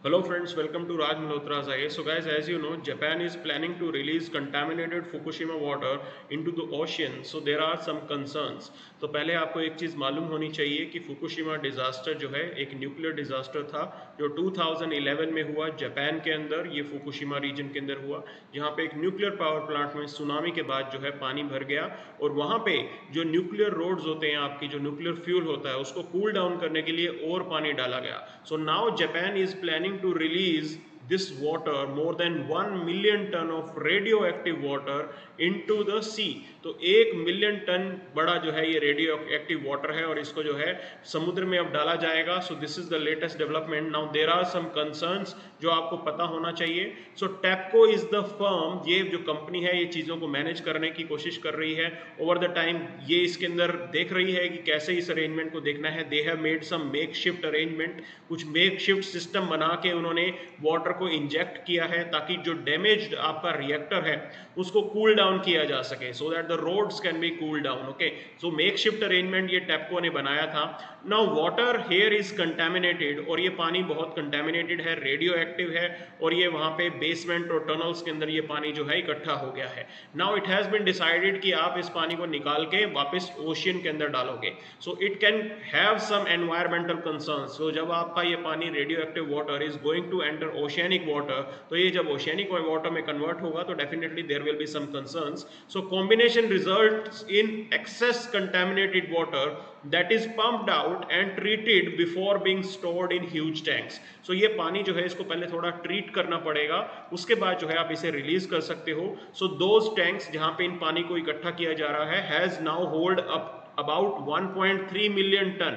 Hello friends, welcome to Raj Malhotra's IAS. So guys, as you know, Japan is planning to release contaminated Fukushima water into the ocean. So there are some concerns. तो पहले आपको एक चीज़ मालूम होनी चाहिए कि Fukushima disaster जो है एक न्यूक्लियर डिज़ास्टर था जो 2011 में हुआ जापान के अंदर, ये फुकुशिमा रीजन के अंदर हुआ, जहाँ पे एक न्यूक्लियर पावर प्लांट में सुनामी के बाद जो है पानी भर गया और वहाँ पे जो न्यूक्लियर रोड्स होते हैं, आपकी जो न्यूक्लियर फ्यूल होता है उसको कूल डाउन करने के लिए और पानी डाला गया. So now Japan is planning to release this water, more than 1 million ton of radioactive water into the sea. तो 1 मिलियन टन बड़ा जो है ये रेडियो एक्टिव वाटर है और इसको जो है समुद्र में अब डाला जाएगा. So this is the latest development. Now there are some concerns जो आपको पता होना चाहिए. So TEPCO is the firm, ये जो कंपनी है ये चीज़ों को मैनेज करने की कोशिश कर रही है ओवर द टाइम. ये इसके अंदर देख रही है कि कैसे इस अरेंजमेंट को देखना है. They have made some makeshift arrangement, कुछ मेक शिफ्ट सिस्टम बना के उन्होंने वाटर को इंजेक्ट किया है ताकि जो डैमेज्ड आपका रिएक्टर है उसको कूल डाउन किया जा सके, so that the rods can be cool down. Okay, so makeshift arrangement ये टेपको ने बनाया था. Now water here is contaminated और ये पानी बहुत कंटेमिनेटेड है, रेडियो एक्टिव है और ये वहाँ पे बेसमेंट और टनल्स के अंदर ये पानी जो है इकट्ठा हो गया है. Now it has been decided कि आप इस पानी को निकाल के वापस ओशियन के अंदर डालोगे. So it can have some environmental concerns. तो जब आपका ये पानी radioactive water is going to enter oceanic water, तो ये जब ओशियनिक वाटर में कन्वर्ट होगा तो definitely there will be some concerns. So combination results in excess contaminated water that is pumped out and treated before being stored in huge tanks. So ये पानी जो है इसको पहले थोड़ा ट्रीट करना पड़ेगा, उसके बाद जो है आप इसे रिलीज कर सकते हो. So those tanks जहाँ पे इन पानी को इकट्ठा किया जा रहा है has now hold up about 1.3 million ton.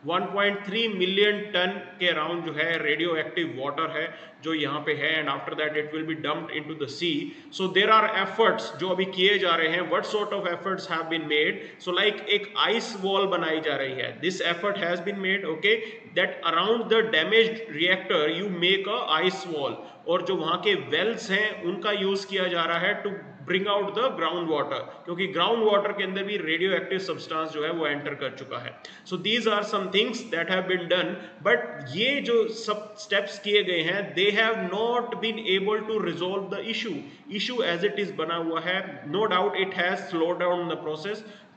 1.3 million ton के अराउंड जो है रेडियो एक्टिव वाटर है जो यहाँ पे है, and after that it will be dumped into the sea. So there are efforts जो अभी किए जा रहे हैं. What sort of efforts have been made? So like एक आइस वॉल बनाई जा रही है. This effort has been made, okay, that around the damaged reactor you make a ice wall, और जो वहाँ के वेल्स हैं उनका यूज किया जा रहा है to bring out the ground water, क्योंकि ग्राउंड वाटर के अंदर भी रेडियो एक्टिव सब्सटेंस जो है वो एंटर कर चुका है. So these are some things that have been done, but ये जो सब स्टेप्स किए गए हैं they have not been able to resolve the issue as it is बना हुआ है. No doubt it has slow down the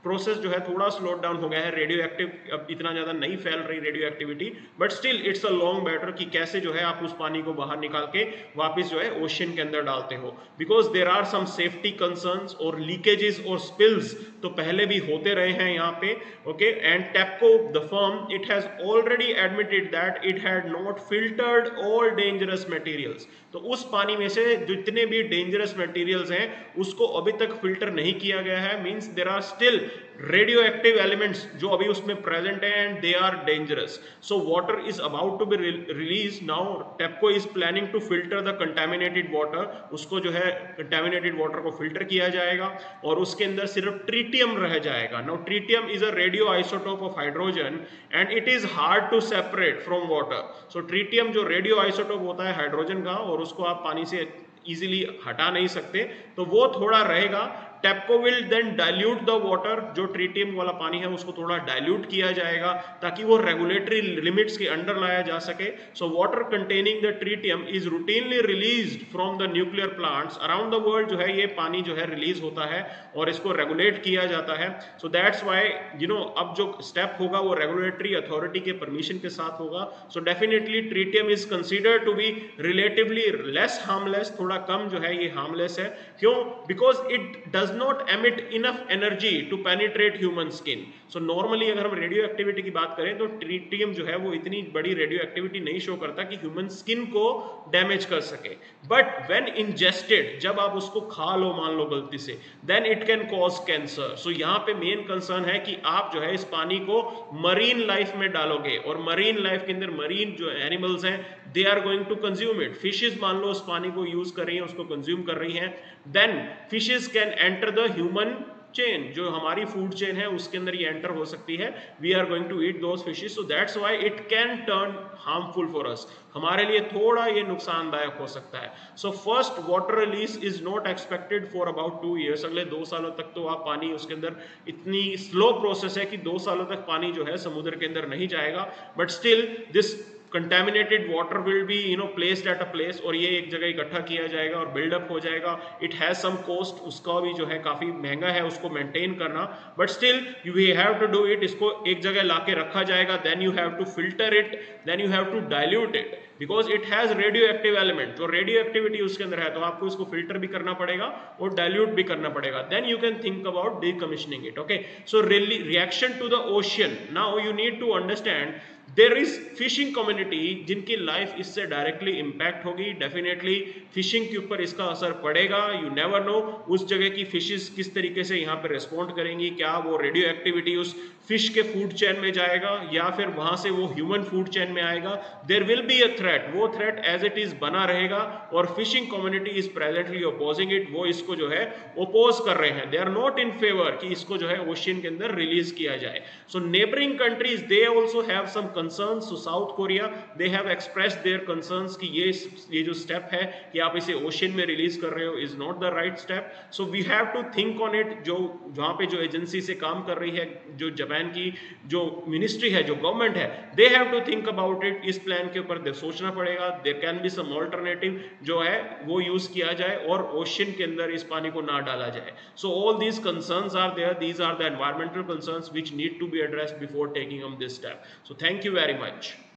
process जो है थोड़ा स्लो डाउन हो गया है. रेडियो एक्टिव अब इतना ज़्यादा नहीं फैल रही radio activity, but still it's a long battle कि कैसे जो है आप उस पानी को बाहर निकाल के वापस जो है ओशियन के अंदर डालते हो. Because there are some safety concerns और लीकेजेस और स्पिल्स तो पहले भी होते रहे हैं यहाँ पे. Okay, and TEPCO the firm it has already admitted that it had not filtered all dangerous materials. तो उस पानी में से जितने भी डेंजरस मटेरियल्स हैं उसको अभी तक फिल्टर नहीं किया गया है. Means there are still radio active elements जो अभी उसमें प्रेजेंट है and they are dangerous. So water is about to be release. Now TEPCO is planning to filter the contaminated water. उसको जो है कंटेमिनेटेड वाटर को फिल्टर किया जाएगा और उसके अंदर सिर्फ ट्रीटियम रह जाएगा. Now tritium is a radio isotope of hydrogen and it is hard to separate from water. So tritium जो रेडियो आइसोटोप होता है हाइड्रोजन का और उसको आप पानी से इजीली हटा नहीं सकते, तो वो थोड़ा रहेगा. TEPCO will then dilute the water. जो ट्रीटियम वाला पानी है उसको थोड़ा डाइल्यूट किया जाएगा ताकि वो रेगुलेटरी लिमिट्स के अंडर लाया जा सके. So water containing the tritium is routinely released from the nuclear plants around the world. जो है ये पानी जो है रिलीज होता है और इसको रेगुलेट किया जाता है. सो दैट्स वाई अब जो स्टेप होगा वो रेगुलेटरी अथॉरिटी के परमिशन के साथ होगा. So definitely tritium is considered to be relatively less harmless. थोड़ा कम जो है ये हार्मलेस है. क्यों? Because it does not emit enough energy to penetrate human skin. So normally अगर हम रेडियो एक्टिविटी की बात करें तो ट्रीटियम जो है वो इतनी बड़ी रेडियो एक्टिविटी नहीं शो करता कि ह्यूमन स्किन को डैमेज कर सके. बट व्हेन इंजेस्टेड, जब आप उसको खा लो मान लो गलती से, then it can cause cancer. So यहाँ पे मेन कंसर्न है कि आप जो है इस पानी को मरीन लाइफ में डालोगे और मरीन लाइफ के अंदर मरीन जो एनिमल्स हैं they are going to consume it. Fishes मान लो उस पानी को यूज कर रही हैं, उसको कंज्यूम कर रही हैं, then fishes can enter the human chain. जो हमारी फूड चेन है उसके अंदर ये एंटर हो सकती है. We are going to eat those fishes. So that's why it can turn harmful for us. हमारे लिए थोड़ा ये नुकसानदायक हो सकता है. So first water release is not expected for about 2 years. अगले 2 सालों तक तो आप पानी उसके अंदर, इतनी स्लो प्रोसेस है कि 2 सालों तक पानी जो है समुद्र के अंदर नहीं जाएगा. But still this contaminated water will be placed at a place, और ये एक जगह इकट्ठा किया जाएगा और बिल्डअप हो जाएगा. इट हैज सम कॉस्ट, उसका भी जो है काफी महंगा है उसको मेंटेन करना, but still you have to do it. इसको एक जगह लाके रखा जाएगा, then you have to filter it, then you have to dilute it, because it has radio active element. जो रेडियो एक्टिविटी उसके अंदर है, तो आपको इसको फिल्टर भी करना पड़ेगा और डाइल्यूट भी करना पड़ेगा. Then you can think about decommissioning it. Okay, so really reaction to the ocean, now you need to understand there is fishing community जिनकी लाइफ इससे डायरेक्टली इंपैक्ट होगी. डेफिनेटली फिशिंग के ऊपर इसका असर पड़ेगा. यू नेवर नो उस जगह की फिशेस किस तरीके से यहाँ पे रिस्पॉन्ड करेंगी. क्या वो रेडियो एक्टिविटी उस फिश के फूड चेन में जाएगा या फिर वहां से वो ह्यूमन फूड चेन में आएगा. There will be a threat, वो थ्रेट एज इट इज बना रहेगा और fishing community is presently opposing it. वो इसको जो है ओपोज कर रहे हैं. They are not in favour कि इसको जो है ओशियन के अंदर रिलीज किया जाए. So neighbouring countries they also have some concerns. So South Korea, they have expressed their concerns कि ये जो स्टेप है कि आप इसे ओशियन में रिलीज कर रहे हो is not the right step. So we have to think on it. जो वहां पे जो एजेंसी से काम कर रही है, जो जापान की जो मिनिस्ट्री है, जो गवर्नमेंट है, they have to think about it. इस प्लान के ऊपर सोचना पड़ेगा. There can be some alternative जो है वो यूज किया जाए और ओशियन के अंदर इस पानी को ना डाला जाए. So all these concerns are there. These are the environmental concerns which need to be addressed before taking on this step. So thank you very much.